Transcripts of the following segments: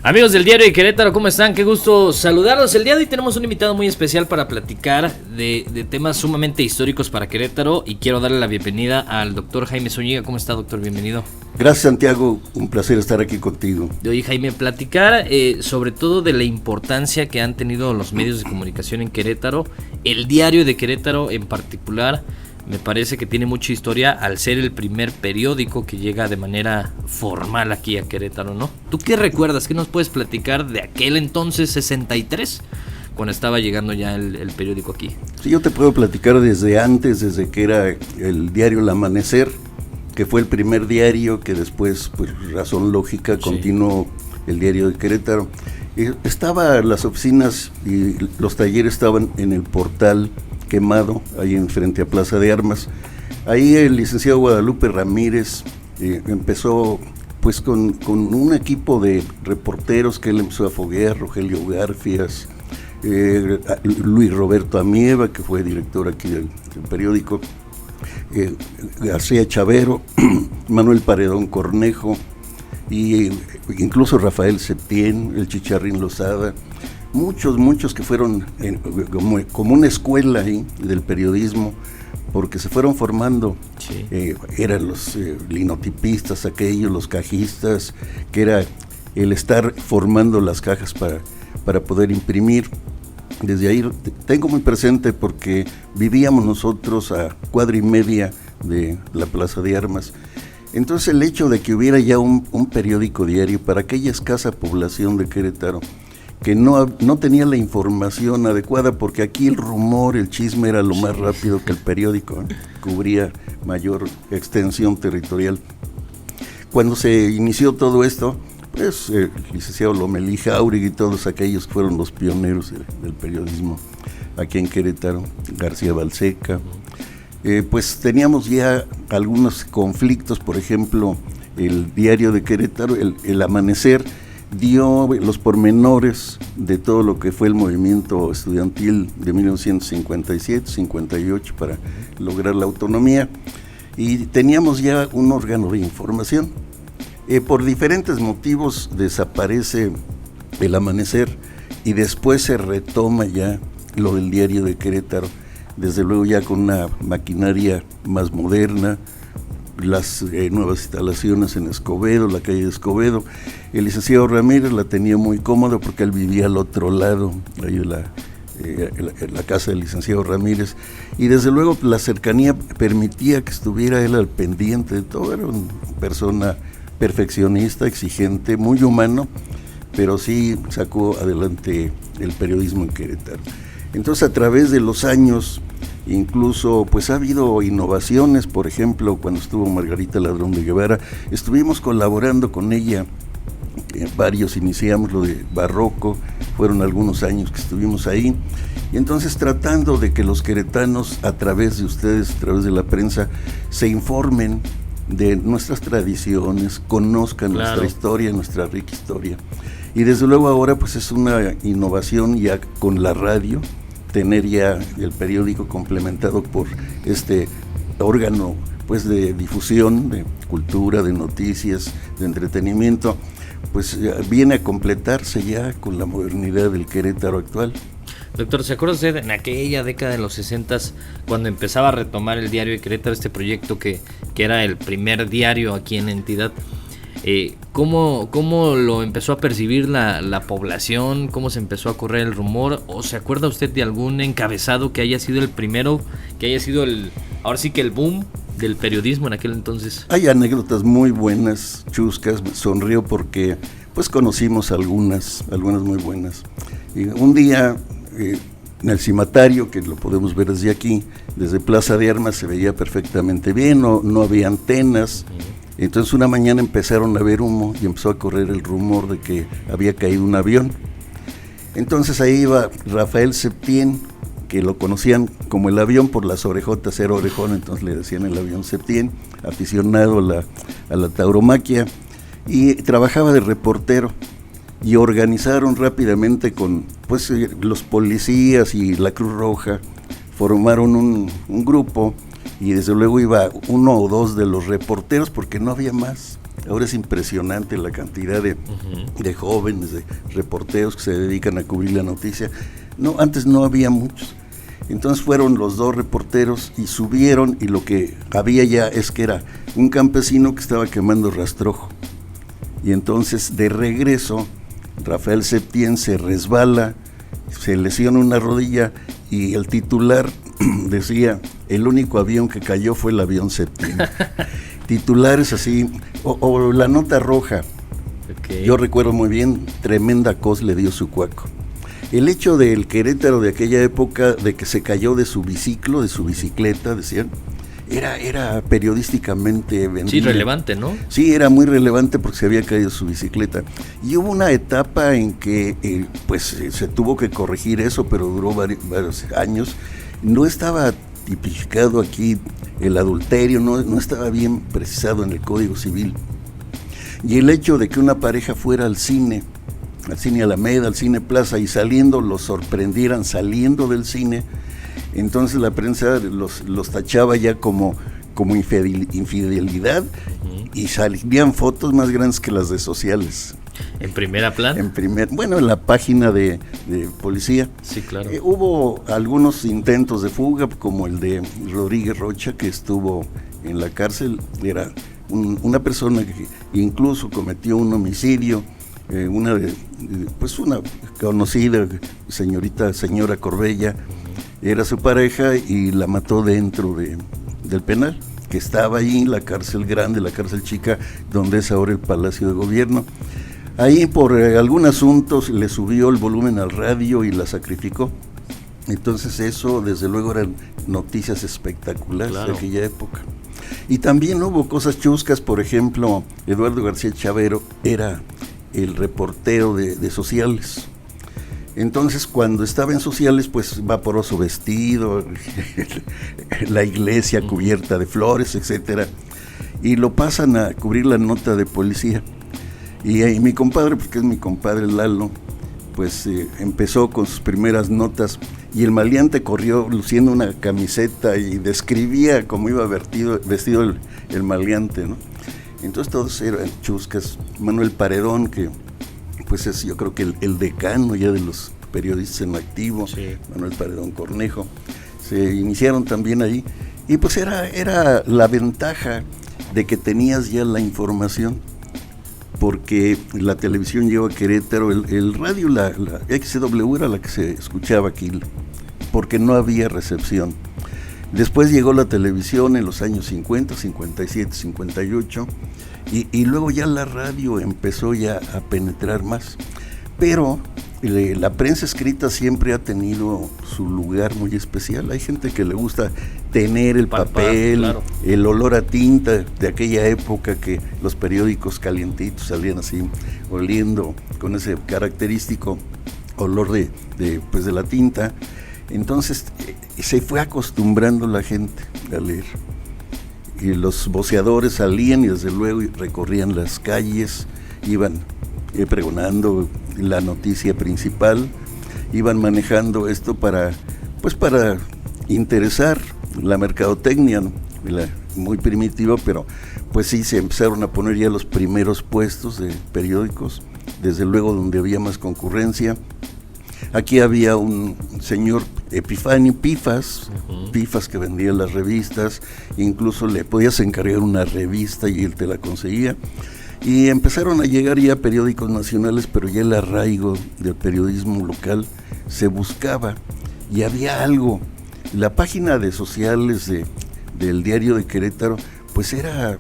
Amigos del Diario de Querétaro, ¿cómo están? Qué gusto saludarlos. El día de hoy tenemos un invitado muy especial para platicar de temas sumamente históricos para Querétaro y quiero darle la bienvenida al doctor Jaime Zúñiga. ¿Cómo está, doctor? Bienvenido. Gracias, Santiago. Un placer estar aquí contigo. Oye, Jaime, platicar sobre todo de la importancia que han tenido los medios de comunicación en Querétaro, el Diario de Querétaro en particular. Me parece que tiene mucha historia al ser el primer periódico que llega de manera formal aquí a Querétaro, ¿no? ¿Tú qué recuerdas? ¿Qué nos puedes platicar de aquel entonces 63, cuando estaba llegando ya el periódico aquí? Sí, yo te puedo platicar desde antes, desde que era el diario El Amanecer, que fue el primer diario que después, pues razón lógica, continuó el Diario de Querétaro. Las oficinas y los talleres estaban en el Portal Quemado, ahí enfrente a Plaza de Armas. Ahí el licenciado Guadalupe Ramírez empezó pues con un equipo de reporteros que él empezó a foguear, Rogelio Garfias, Luis Roberto Amieva, que fue director aquí del periódico, García Chavero, Manuel Paredón Cornejo, y incluso Rafael Septién, el Chicharrín Lozada, muchos que fueron como una escuela ahí del periodismo, porque se fueron formando. Sí. Eran los linotipistas, aquellos, los cajistas, que era el estar formando las cajas para poder imprimir. Desde ahí tengo muy presente porque vivíamos nosotros a cuadra y media de la Plaza de Armas. Entonces el hecho de que hubiera ya un periódico diario para aquella escasa población de Querétaro, que no tenía la información adecuada, porque aquí el rumor, el chisme era lo más rápido que el periódico, cubría mayor extensión territorial. Cuando se inició todo esto, pues el licenciado Lomelí Jáuregui y todos aquellos fueron los pioneros del periodismo aquí en Querétaro, García Balseca. Pues teníamos ya algunos conflictos, por ejemplo, el Diario de Querétaro, el Amanecer, dio los pormenores de todo lo que fue el movimiento estudiantil de 1957-58 para lograr la autonomía, y teníamos ya un órgano de información. Por diferentes motivos desaparece el Amanecer y después se retoma ya lo del Diario de Querétaro, desde luego ya con una maquinaria más moderna, las nuevas instalaciones en Escobedo, la calle de Escobedo. El licenciado Ramírez la tenía muy cómoda porque él vivía al otro lado, ahí de la casa del licenciado Ramírez, y desde luego la cercanía permitía que estuviera él al pendiente de todo. Era una persona perfeccionista, exigente, muy humano, pero sí sacó adelante el periodismo en Querétaro. Entonces, a través de los años, incluso pues ha habido innovaciones. Por ejemplo, cuando estuvo Margarita Ladrón de Guevara, estuvimos colaborando con ella, varios iniciamos lo de Barroco, fueron algunos años que estuvimos ahí, y entonces tratando de que los queretanos, a través de ustedes, a través de la prensa, se informen de nuestras tradiciones, conozcan nuestra historia, nuestra rica historia. Y desde luego ahora pues es una innovación ya con la radio, tener ya el periódico complementado por este órgano pues de difusión, de cultura, de noticias, de entretenimiento, pues viene a completarse ya con la modernidad del Querétaro actual. Doctor, ¿se acuerda usted en aquella década de los 60s, cuando empezaba a retomar el Diario de Querétaro, este proyecto que era el primer diario aquí en la entidad? ¿Cómo lo empezó a percibir la población? ¿Cómo se empezó a correr el rumor? ¿O se acuerda usted de algún encabezado que haya sido el primero, que haya sido ahora sí que el boom del periodismo en aquel entonces? Hay anécdotas muy buenas, chuscas, me sonrío porque pues conocimos algunas muy buenas. Un día en el cimatario, que lo podemos ver desde aquí, desde Plaza de Armas, se veía perfectamente bien, no había antenas. Entonces una mañana empezaron a ver humo y empezó a correr el rumor de que había caído un avión. Entonces ahí iba Rafael Septién que lo conocían como el avión por las orejotas, era orejón, entonces le decían el avión Septién, aficionado a la tauromaquia, y trabajaba de reportero, y organizaron rápidamente con pues los policías y la Cruz Roja, formaron un grupo, y desde luego iba uno o dos de los reporteros porque no había más. Ahora es impresionante la cantidad de jóvenes, de reporteros que se dedican a cubrir la noticia. No, antes no había muchos. Entonces fueron los dos reporteros y subieron, y lo que había ya es que era un campesino que estaba quemando rastrojo. Y entonces de regreso, Rafael Septién se resbala, se lesiona una rodilla, y el titular decía: el único avión que cayó fue el avión Septién. Titulares así, o la nota roja. Okay. Yo recuerdo muy bien, tremenda cos le dio su cuaco. El hecho del Querétaro de aquella época, de que se cayó de su biciclo, de su bicicleta, decían, era periodísticamente vendido. Sí, relevante, ¿no? Sí, era muy relevante porque se había caído su bicicleta. Y hubo una etapa en que se tuvo que corregir eso, pero duró varios años. No estaba tipificado aquí el adulterio, no estaba bien precisado en el Código Civil. Y el hecho de que una pareja fuera al cine Alameda, al cine Plaza, y saliendo los sorprendieran saliendo del cine, entonces la prensa los tachaba ya como infidelidad, y salían fotos más grandes que las de sociales. ¿En primera plana? En la página de policía. Sí, claro. Hubo algunos intentos de fuga, como el de Rodríguez Rocha, que estuvo en la cárcel. Era una persona que incluso cometió un homicidio, una conocida señora Corbella, era su pareja, y la mató dentro del penal, que estaba ahí, la cárcel grande, la cárcel chica, donde es ahora el Palacio de Gobierno. Ahí por algún asunto le subió el volumen al radio y la sacrificó. Entonces eso desde luego eran noticias espectaculares, claro, de aquella época. Y también hubo cosas chuscas, por ejemplo, Eduardo García Chavero era el reportero de sociales. Entonces cuando estaba en sociales, pues vaporoso vestido, la iglesia cubierta de flores, etcétera, y lo pasan a cubrir la nota de policía. Y mi compadre, porque es mi compadre Lalo, pues empezó con sus primeras notas, y el maleante corrió luciendo una camiseta y describía cómo iba vestido el maleante, ¿no? Entonces todos eran chuscas. Manuel Paredón, que pues es yo creo que el decano ya de los periodistas en activo, sí. Manuel Paredón Cornejo, se iniciaron también ahí, y pues era la ventaja de que tenías ya la información, porque la televisión llegó a Querétaro, el radio, la XW era la que se escuchaba aquí, porque no había recepción. Después llegó la televisión en los años 50, 57, 58, y luego ya la radio empezó ya a penetrar más. Pero la prensa escrita siempre ha tenido su lugar muy especial. Hay gente que le gusta tener el papel, claro, el olor a tinta de aquella época, que los periódicos calientitos salían así, oliendo con ese característico olor de la tinta. Entonces se fue acostumbrando la gente a leer, y los voceadores salían y desde luego recorrían las calles, iban pregonando la noticia principal, iban manejando esto para interesar la mercadotecnia, ¿no? Muy primitiva, pero pues sí se empezaron a poner ya los primeros puestos de periódicos, desde luego donde había más concurrencia. Aquí había un señor Epifanio Pifas, Pifas, que vendía las revistas, incluso le podías encargar una revista y él te la conseguía. Y empezaron a llegar ya periódicos nacionales, pero ya el arraigo del periodismo local se buscaba, y había algo. La página de sociales del diario de Querétaro, pues era,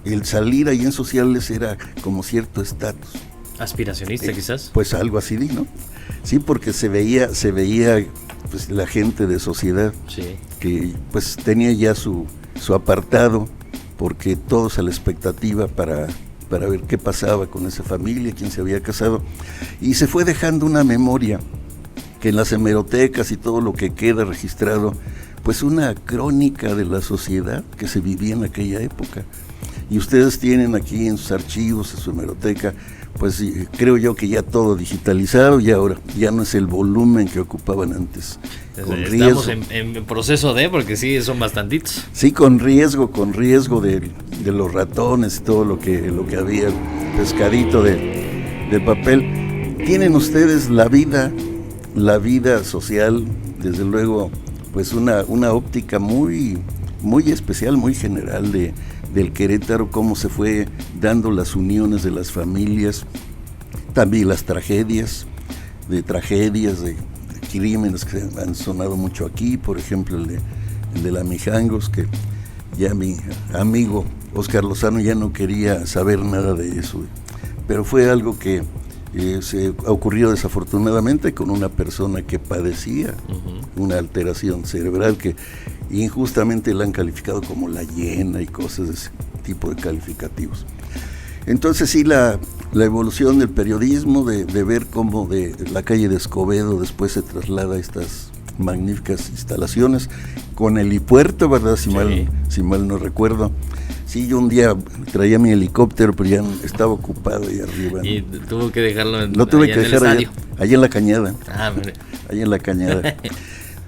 el salir ahí en sociales era como cierto estatus. ¿Aspiracionista quizás? Pues algo así, ¿no? Sí, porque se veía pues la gente de sociedad, sí, que pues tenía ya su apartado, porque todos a la expectativa para ver qué pasaba con esa familia, quién se había casado, y se fue dejando una memoria que en las hemerotecas y todo lo que queda registrado, pues una crónica de la sociedad que se vivía en aquella época. Y ustedes tienen aquí en sus archivos, en su hemeroteca, pues creo yo que ya todo digitalizado, y ahora ya no es el volumen que ocupaban antes. Estamos en proceso porque sí, son bastantitos. Sí, con riesgo de los ratones y todo lo que había, pescadito del papel. Tienen ustedes la vida social, desde luego, pues una óptica muy, muy especial, muy general del Querétaro, cómo se fue dando las uniones de las familias, también las tragedias, de crímenes que han sonado mucho aquí, por ejemplo el de la Mijangos, que ya mi amigo Oscar Lozano ya no quería saber nada de eso, pero fue algo que se ocurrió desafortunadamente con una persona que padecía una alteración cerebral que injustamente la han calificado como la hiena y cosas de ese tipo de calificativos. Entonces sí, la evolución del periodismo, de ver cómo de la calle de Escobedo después se traslada a estas magníficas instalaciones con helipuerto, ¿verdad? Si mal no recuerdo. Sí, yo un día traía mi helicóptero, pero ya estaba ocupado ahí arriba. Y tuvo que dejarlo lo tuve que dejar allá en la cañada. Mire. Allá en la cañada.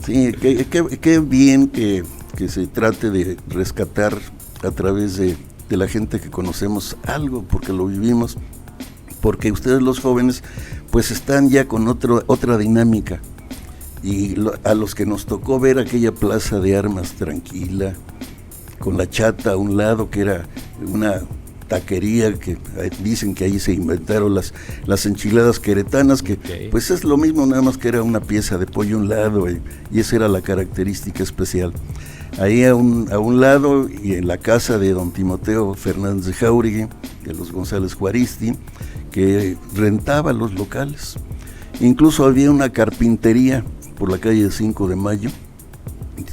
Sí, qué bien que se trate de rescatar a través de la gente que conocemos algo, porque lo vivimos, porque ustedes los jóvenes pues están ya con otra dinámica, y a los que nos tocó ver aquella plaza de armas tranquila, con la Chata a un lado, que era una taquería que dicen que ahí se inventaron las enchiladas queretanas, que pues es lo mismo, nada más que era una pieza de pollo a un lado, y esa era la característica especial. Ahí a un lado, y en la casa de don Timoteo Fernández de Jáuregui, de los González Juaristi, que rentaba los locales. Incluso había una carpintería por la calle de 5 de Mayo,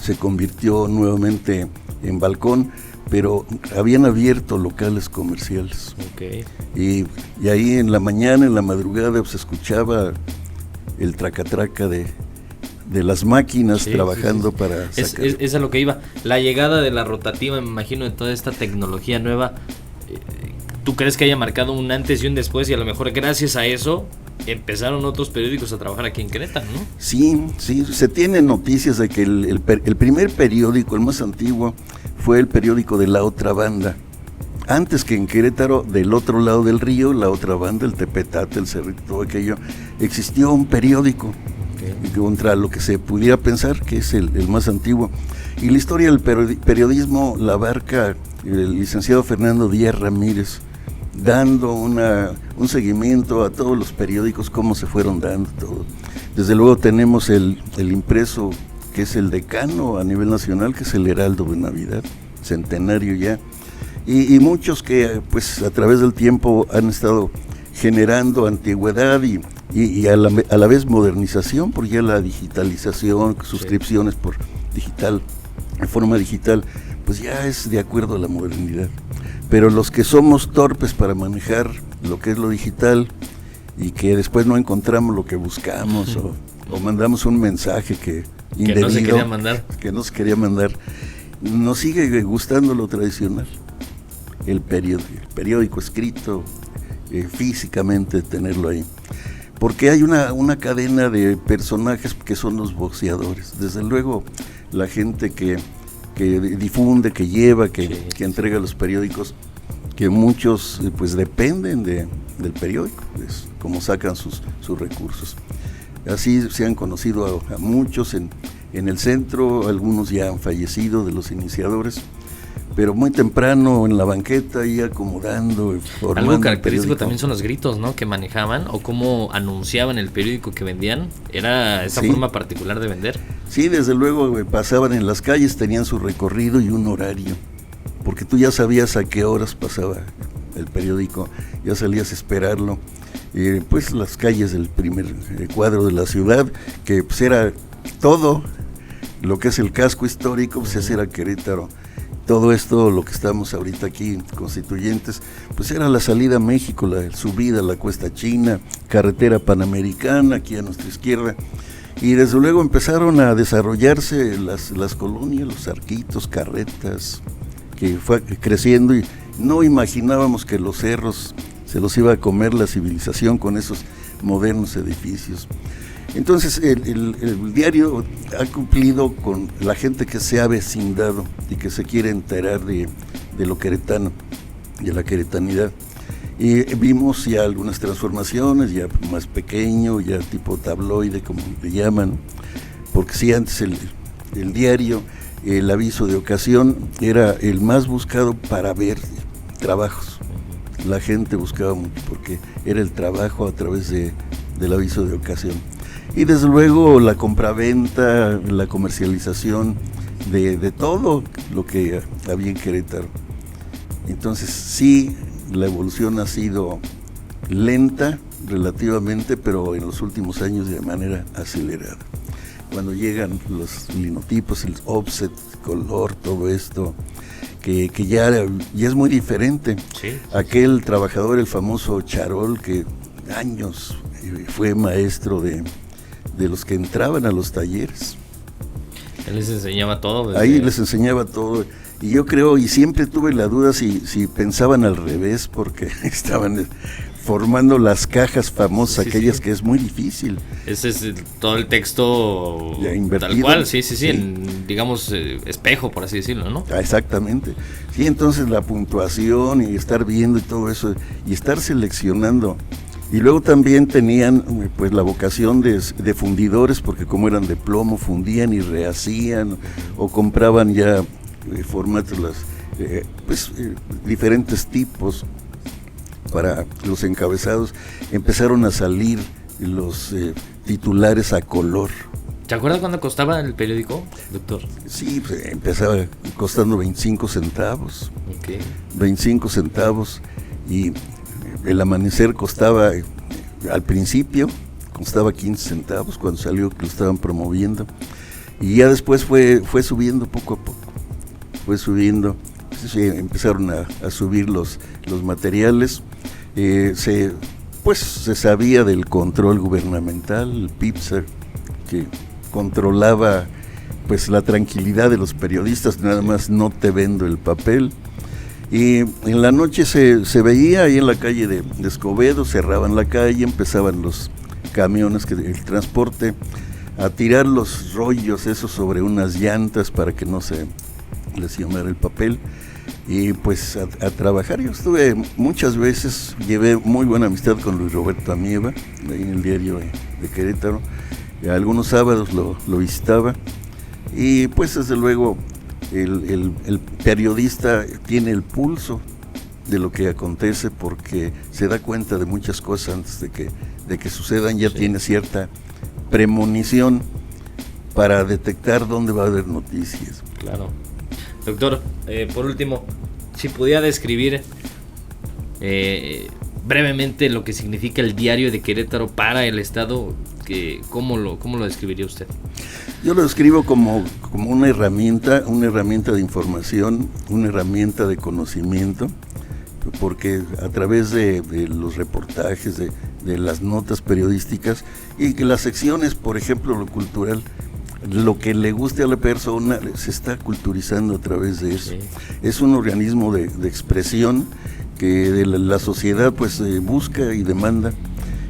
se convirtió nuevamente en balcón, pero habían abierto locales comerciales. Y ahí en la mañana, en la madrugada, se escuchaba el tracatraca de las máquinas trabajando para sacar. Es a lo que iba. La llegada de la rotativa, me imagino, de toda esta tecnología nueva, ¿tú crees que haya marcado un antes y un después? Y a lo mejor gracias a eso empezaron otros periódicos a trabajar aquí en Querétaro, ¿no? Sí, se tienen noticias de que el primer periódico, el más antiguo, fue el periódico de La Otra Banda. Antes que en Querétaro, del otro lado del río, La Otra Banda, el Tepetate, el Cerrito, todo aquello, existió un periódico contra lo que se pudiera pensar que es el más antiguo. Y la historia del periodismo la abarca el licenciado Fernando Díaz Ramírez, dando un seguimiento a todos los periódicos, cómo se fueron dando todo. Desde luego tenemos el impreso, que es el decano a nivel nacional, que es el Heraldo de Navidad, centenario ya, y muchos que pues a través del tiempo han estado generando antigüedad y a la vez modernización, por ya la digitalización, suscripciones por digital, de forma digital, pues ya es de acuerdo a la modernidad. Pero los que somos torpes para manejar lo que es lo digital y que después no encontramos lo que buscamos o mandamos un mensaje que indebido, no se quería mandar, nos sigue gustando lo tradicional, el periódico escrito, físicamente tenerlo ahí, porque hay una cadena de personajes que son los boxeadores. Desde luego la gente que difunde, que lleva, que entrega los periódicos, que muchos pues dependen del periódico, es como sacan sus recursos. Así se han conocido a muchos en el centro, algunos ya han fallecido de los iniciadores, pero muy temprano en la banqueta y acomodando. Algo característico también son los gritos, ¿no?, que manejaban, o cómo anunciaban el periódico que vendían. Era esa forma particular de vender. Sí, desde luego, pasaban en las calles, tenían su recorrido y un horario, porque tú ya sabías a qué horas pasaba el periódico, ya salías a esperarlo. Pues las calles del primer cuadro de la ciudad, que pues era todo lo que es el casco histórico, pues ese era Querétaro. Todo esto, lo que estamos ahorita aquí, Constituyentes, pues era la salida a México, la subida a la Cuesta China, carretera panamericana aquí a nuestra izquierda, Y desde luego empezaron a desarrollarse las colonias, los arquitos, carretas, que fue creciendo, y no imaginábamos que los cerros se los iba a comer la civilización con esos modernos edificios. Entonces el diario ha cumplido con la gente que se ha vecindado y que se quiere enterar de lo queretano, de la queretanidad. Y vimos ya algunas transformaciones, ya más pequeño, ya tipo tabloide, como le llaman, porque sí, antes el diario, el aviso de ocasión, era el más buscado para ver trabajos. La gente buscaba mucho porque era el trabajo a través del aviso de ocasión. Y desde luego la compraventa, la comercialización de todo lo que había en Querétaro. Entonces sí, la evolución ha sido lenta relativamente, pero en los últimos años de manera acelerada. Cuando llegan los linotipos, el offset, color, todo esto, que ya es muy diferente. Sí. Aquel trabajador, el famoso Charol, que años fue maestro de los que entraban a los talleres. Él les enseñaba todo. Ahí les enseñaba todo. Y yo creo, y siempre tuve la duda si pensaban al revés, porque estaban formando las cajas famosas, sí, aquellas, sí, que es muy difícil. Ese es todo el texto tal cual, sí. En, digamos, espejo, por así decirlo, ¿no? Exactamente. Sí, entonces la puntuación y estar viendo y todo eso, y estar seleccionando. Y luego también tenían pues la vocación de fundidores, porque como eran de plomo, fundían y rehacían, o compraban ya formatos, diferentes tipos para los encabezados. Empezaron a salir los titulares a color. ¿Te acuerdas cuánto costaba el periódico, doctor? Sí, pues, empezaba costando 25 centavos. Okay. 25 centavos, y el Amanecer costaba, al principio, costaba 15 centavos cuando salió, que lo estaban promoviendo. Y ya después fue subiendo poco a poco. Fue subiendo, empezaron a subir los materiales, se sabía del control gubernamental, el PIPSA, que controlaba pues la tranquilidad de los periodistas, nada más no te vendo el papel. Y en la noche se veía ahí en la calle de Escobedo, cerraban la calle, empezaban los camiones, el transporte, a tirar los rollos esos sobre unas llantas para que no se lesionara el papel, y pues a trabajar. Yo estuve muchas veces, llevé muy buena amistad con Luis Roberto Amieva, ahí en el diario de Querétaro. Algunos sábados lo visitaba, y pues desde luego el periodista tiene el pulso de lo que acontece, porque se da cuenta de muchas cosas antes de que sucedan, ya tiene cierta premonición para detectar dónde va a haber noticias. Claro. Doctor, por último, si pudiera describir brevemente lo que significa el diario de Querétaro para el Estado, ¿cómo lo describiría usted? Yo lo describo como una herramienta de información, una herramienta de conocimiento, porque a través de los reportajes, de las notas periodísticas, y que las secciones, por ejemplo, lo cultural, lo que le guste a la persona se está culturizando a través de eso. Sí. Es un organismo de expresión que la sociedad pues busca y demanda.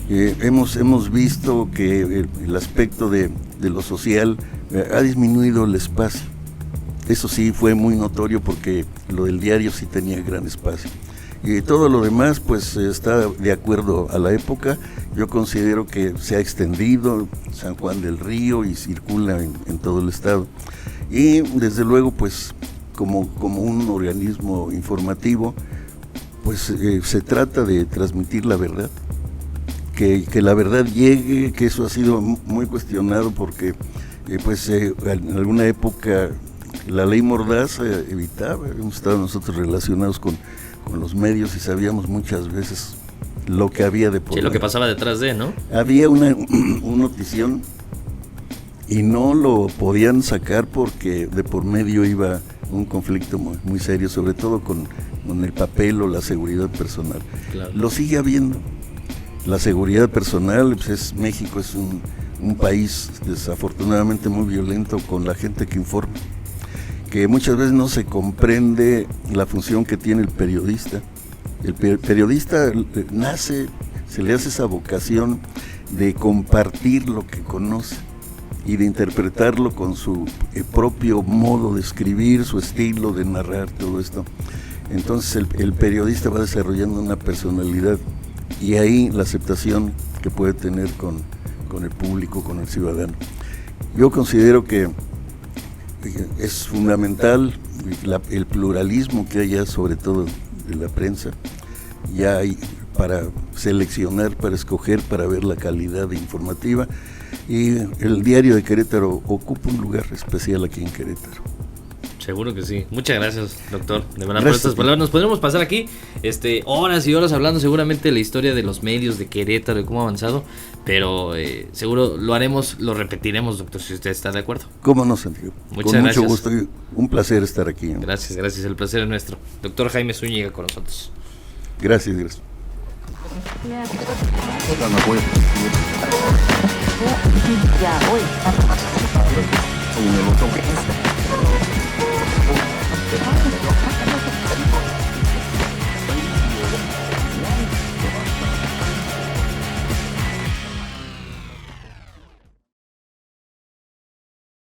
Hemos visto que el aspecto de lo social ha disminuido el espacio. Eso sí fue muy notorio, porque lo del diario sí tenía gran espacio. Y todo lo demás pues está de acuerdo a la época. Yo considero que se ha extendido San Juan del Río y circula en todo el estado. Y desde luego pues como un organismo informativo, pues se trata de transmitir la verdad, que la verdad llegue, que eso ha sido muy cuestionado, porque en alguna época la ley Mordaza evitaba. Hemos estado nosotros relacionados con los medios y sabíamos muchas veces lo que había de por medio. Sí, lo que pasaba detrás de, ¿no? Había una notición y no lo podían sacar porque de por medio iba un conflicto muy, muy serio, sobre todo con el papel o la seguridad personal. Claro. Lo sigue habiendo. La seguridad personal, pues México es un país desafortunadamente muy violento con la gente que informa, que muchas veces no se comprende la función que tiene el periodista. El periodista nace, se le hace esa vocación de compartir lo que conoce y de interpretarlo con su propio modo de escribir, su estilo de narrar, todo esto. Entonces el periodista va desarrollando una personalidad y ahí la aceptación que puede tener con el público, con el ciudadano. Yo considero que es fundamental el pluralismo que haya, sobre todo de la prensa. Ya hay para seleccionar, para escoger, para ver la calidad informativa, y el Diario de Querétaro ocupa un lugar especial aquí en Querétaro. Seguro que sí. Muchas gracias, doctor, de verdad, por estas palabras. Nos podremos pasar aquí horas y horas hablando seguramente de la historia de los medios de Querétaro y cómo ha avanzado, pero seguro lo haremos, lo repetiremos, doctor, si usted está de acuerdo. ¿Cómo no, Santiago? Muchas Con gracias. mucho gusto, un placer estar aquí. Gracias, el placer es nuestro. Doctor Jaime Zúñiga con nosotros. Gracias. Ya voy.